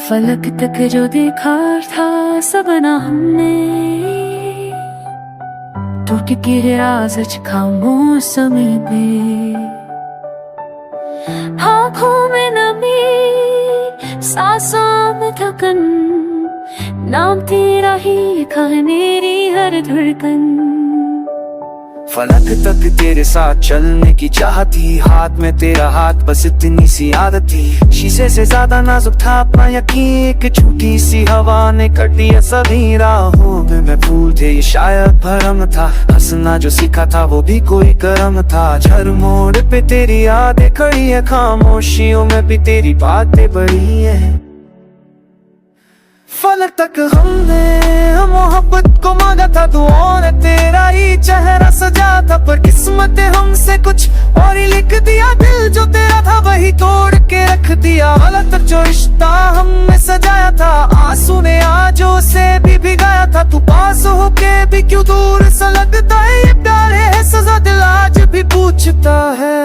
फलक तक जो देखा था सपना हमने, टूट गिरा सच खामोशी पे। आँखों में नमी, सांसों में थकन, नाम तेरा ही लिखा है मेरी हर धड़कन। फलक तक तेरे साथ चलने की चाहती, हाथ में तेरा हाथ बस इतनी सी आदत थी। शीशे से ज्यादा नाजुक था अपना यकीन, एक छोटी सी हवा ने कर दिया सभी राहों में फूल थे, ये शायद भरम था। हंसना जो सीखा था वो भी कोई करम था। हर मोड़ पे तेरी यादें खड़ी है, खामोशियों में भी तेरी बातें बड़ी है। फलक तक हमने मोहब्बत को मांगा था, दुआओं ने तेरा ही चेहरा सजा था, पर किस्मत ने हमसे कुछ और ही लिख दिया। दिल जो तेरा था वही तोड़ के रख दिया। फलक तक जो रिश्ता हमने सजाया था, आंसू ने आजों से भी भिगाया था। तू पास होके भी क्यों दूर सा लगता है, ये प्यार है सजा दिल आज भी पूछता है।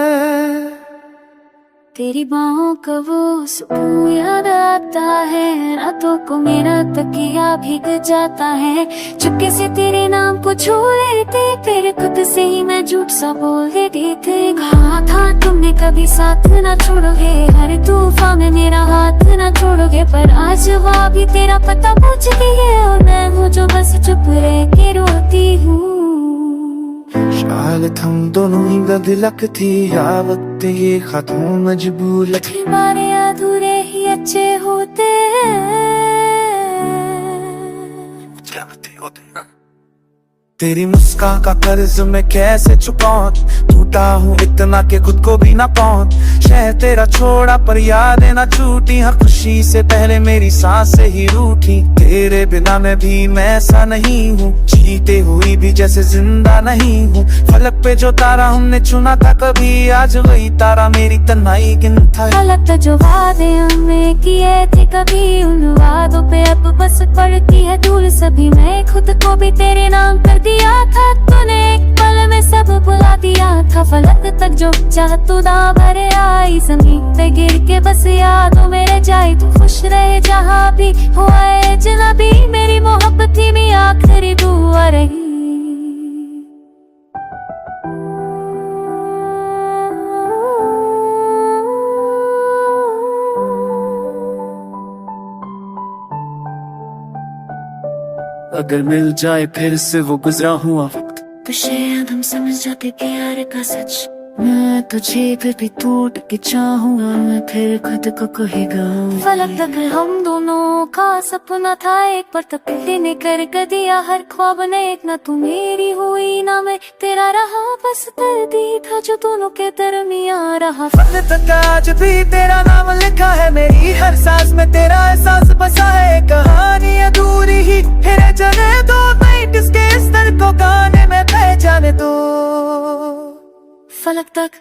तेरी बाहों का वो सुकून याद आता है, रातों को मेरा तकिया भीग जाता है। चुपके से तेरे नाम को छू लेते, फिर खुद से ही मैं झूठ सा बोल देती थी। कहा था तुमने कभी साथ ना छोड़ोगे, हर तूफान में मेरा हाथ ना छोड़ोगे, पर आज वह भी तेरा पता पूछ गई है, और मैं हूँ जो बस चुप रह के रोती हूँ। शायद हम दोनों ही बदलक थी, या वक्त ये खत्म मजबूर थे। हमारे अधूरे ही अच्छे होते तेरी मुस्कान का कर्ज मैं कैसे चुकाऊं, टूटा हूँ इतना के खुद को भी ना पाऊं। शहर तेरा छोड़ा पर यादें ना छूटी, हर खुशी से पहले मेरी सांसें ही रूठी। तेरे बिना मैं भी मैं ऐसा नहीं हूँ, जीते हुई भी जैसे जिंदा नहीं हूँ। फलक पे जो तारा हमने चुना था कभी, आज वही तारा मेरी तन्हाई गिनता है। फलक जो वादे हमने किए थे कभी, उन वादों पे अब बस पड़ती है धूल सभी। मैं खुद को भी तेरे नाम कर दिया था, तूने एक पल में सब भुला दिया था। फलक तक जो चाह तू दा भरे आई, जमीन पे गिर के बस यादों में रह जाए। तू खुश रहे जहाँ भी हुआ है जनाबी, मेरी मोहब्बत ही में आखिरी दुआ रही। अगर मिल जाए फिर से वो गुजरा हुआ वक्त, तो शायद हम समझ जाते प्यार का सच। मैं तुझे फिर भी टूट के चाहूंगा, मैं फिर खुद को कहेगा। फलक तक हम दोनों का सपना था, एक पर तब्दीली ने कर दिया हर ख्वाब ने एक। ना तू मेरी हुई ना मैं तेरा रहा, बस दर्द था जो दोनों के दरमियां रहा। फलक तक आज भी तेरा नाम लिखा है, मेरी हर सांस में तेरा एहसास बसा है। कहानी अधूरी ही फिर चले दो, नाइट इसके इस दर्द को गाने में पहचाने दो। फलक तक